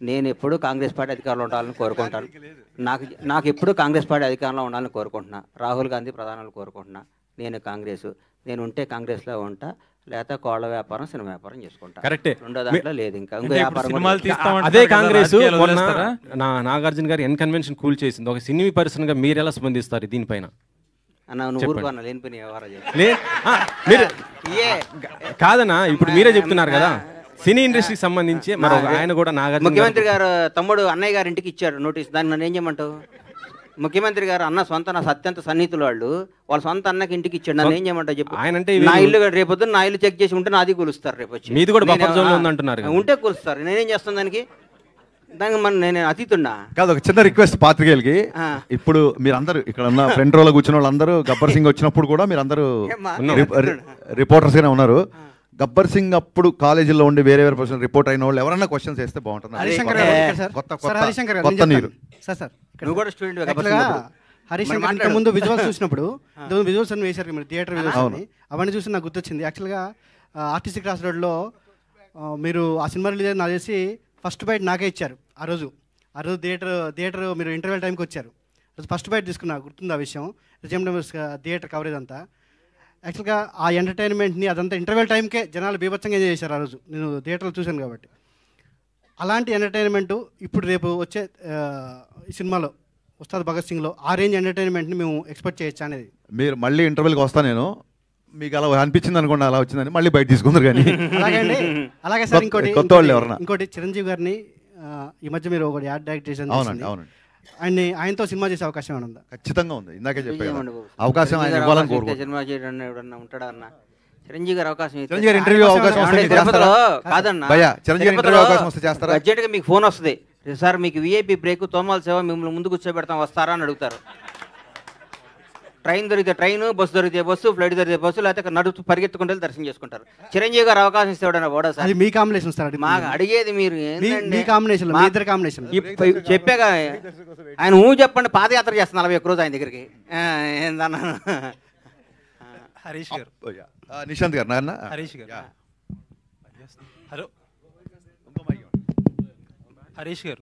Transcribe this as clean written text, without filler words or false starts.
నేను ఎప్పుడూ కాంగ్రెస్ పార్టీ అధికారంలో ఉండాలని కోరుకుంటాను. నాకు ఎప్పుడూ కాంగ్రెస్ పార్టీ అధికారంలో ఉండాలని కోరుకుంటున్నా. రాహుల్ గాంధీ ప్రధానాలు కోరుకుంటున్నా. నేను కాంగ్రెస్, నేను ఉంటే కాంగ్రెస్లో ఉంటా, లేకపోతే కోళ్ల వ్యాపారం, సినిమా వ్యాపారం చేసుకుంటా. కరెక్టే. రెండో దాంట్లో లేదు, ఇంకా ఇంకో వ్యాపారం అదే కాంగ్రెస్. నాగార్జున గారు ఎన్ కన్వెన్షన్ కూల్ చేసింది. ఒక సినీ పర్సన్ గా మీరు ఎలా స్పందిస్తారు దీనిపైన? అన్న నువ్వు ఊరుకోన్నా, లేని పని వ్యవహారం కాదన్నా, ఇప్పుడు మీరే చెప్తున్నారు కదా సినీ ఇండస్ట్రీకి సంబంధించి. మరి ఆయన కూడా నాగార్జున ముఖ్యమంత్రి గారు తమ్ముడు అన్నయ్య గారి ఇంటికి ఇచ్చారు నోటీస్. దాన్ని నన్ను ఏం చేయమంటావు? ముఖ్యమంత్రి గారు అన్న సొంత నా అత్యంత సన్నిహితులు వాళ్ళ సొంత అన్నకి ఇంటికి ఇచ్చాడు. నన్ను ఏం చేయమంటావు చెప్పు? ఆయన అంటే నా ఇల్లు రేపొద్దు నా ఇల్లు చెక్ చేసి ఉంటే నాది కూలుస్తారు. రేపు వచ్చి మీది కూడా బఫర్ జోన్ లో ఉందంటున్నారు. ఉంటే కూలుస్తారు. నేనేం చేస్తాను దానికి? దానికి నేను అతీతున్నా కాదు. ఒక చిన్న రిక్వెస్ట్ పాత్రికేయులకి, ఇప్పుడు మీరందరూ ఇక్కడ ఉన్న ఫ్రంట్ రోలో కూర్చున్న వాళ్ళందరూ గబ్బర్ సింగ్ వచ్చినప్పుడు కూడా మీరందరూ రిపోర్టర్స్ గానే ఉన్నారు. గబ్బర్ సింగ్ అప్పుడు కాలేజీలో ఉండి వేరే పర్సన్ రిపోర్ట్ అయిన వాళ్ళు ఎవరన్నా క్వశ్చన్స్ వేస్తే బాగుంటుంది. కొత్త నీరు హరీష్ శంకర్ ముందు విజువల్స్ చూసినప్పుడు విజువల్స్ అన్ని వేశారు మీరు, థియేటర్ విజువల్స్ అని. అవన్నీ చూసి నాకు గుర్తొచ్చింది. యాక్చువల్గా ఆర్టీసీ క్రాస్ రోడ్లో మీరు ఆ సినిమా రిలీజ్ నాకు చేసి ఫస్ట్ బైట్ నాకే ఇచ్చారు. ఆ రోజు థియేటర్ మీరు ఇంటర్వెల్ టైంకి వచ్చారు. ఫస్ట్ బైట్ తీసుకున్నా, గుర్తుంది ఆ విషయం. థియేటర్ కవరేజ్ అంతా యాక్చువల్గా ఆ ఎంటర్టైన్మెంట్ని అదంతా ఇంటర్వెల్ టైంకే జనాలు బీభత్సంగా ఎంజాయ్ చేశారు ఆ రోజు. నేను థియేటర్లో చూశాను కాబట్టి. అలాంటి ఎంటర్టైన్మెంట్ ఇప్పుడు రేపు వచ్చే ఈ సినిమాలో ఉస్తాద్ భగత్ సింగ్లో ఆ రేంజ్ ఎంటర్టైన్మెంట్ని మేము ఎక్స్పెక్ట్ చేయొచ్చా అనేది. మీరు మళ్ళీ ఇంటర్వెల్కి వస్తా, నేను మీకు అలా అనిపించింది అనుకోండి, అలా వచ్చిందని మళ్ళీ బయట తీసుకుందరు. కానీ అలాగే సార్ ఇంకోటి చిరంజీవి గారిని ఈ మధ్య మీరు ఒకటి యాడ్ డైరెక్ట్ చేశారు. అవునండి, అవునండి. ఆయనతో సినిమా చేసే అవకాశం ఉందా? ఖచ్చితంగా ఉంది. ఇందాకే చెప్పాను, అవకాశం ఆయన ఇవ్వాలని కోరుకుంటున్నాను. సినిమా చేయడం ఎవడన్నా ఉంటాడా అన్న? చిరంజీవి గారు అవకాశం, చిరంజీవి గారి ఇంటర్వ్యూ అవకాశం కాదన్నా, చిరంజీవి ఇంటర్వ్యూ అవకాశం వస్తే చేస్తారా? బడ్జెట్గా మీకు ఫోన్ వస్తుంది, సార్ మీకు విఐపి బ్రేక్ తోమాల సేవ మిమ్మల్ని ముందు కూర్చోబెడతాం వస్తారా అని అడుగుతారు. ట్రైన్ దొరికితే ట్రైన్, బస్సు దొరికితే బస్సు, ఫ్లైట్ దొరికితే బస్సు, లేకపోతే నడుస్తూ పరిగెత్తుకుంటే దర్శనం చేసుకుంటారు. చిరంజీవి గారు అవకాశం ఇస్తాడన్నా పోడా సార్? మీ కాంబినేషన్ సార్, మాకు అడిగేది మీరు కాంబినేషన్ చెప్పాగా. ఆయన చెప్పండి, పాదయాత్ర చేస్తాను 41 రోజు ఆయన దగ్గరికి. ఏందన్నా హరీష్ గారు, నిశాంత్ గారు, నాన్న హరీష్ గారు, హలో హరీష్ గారు,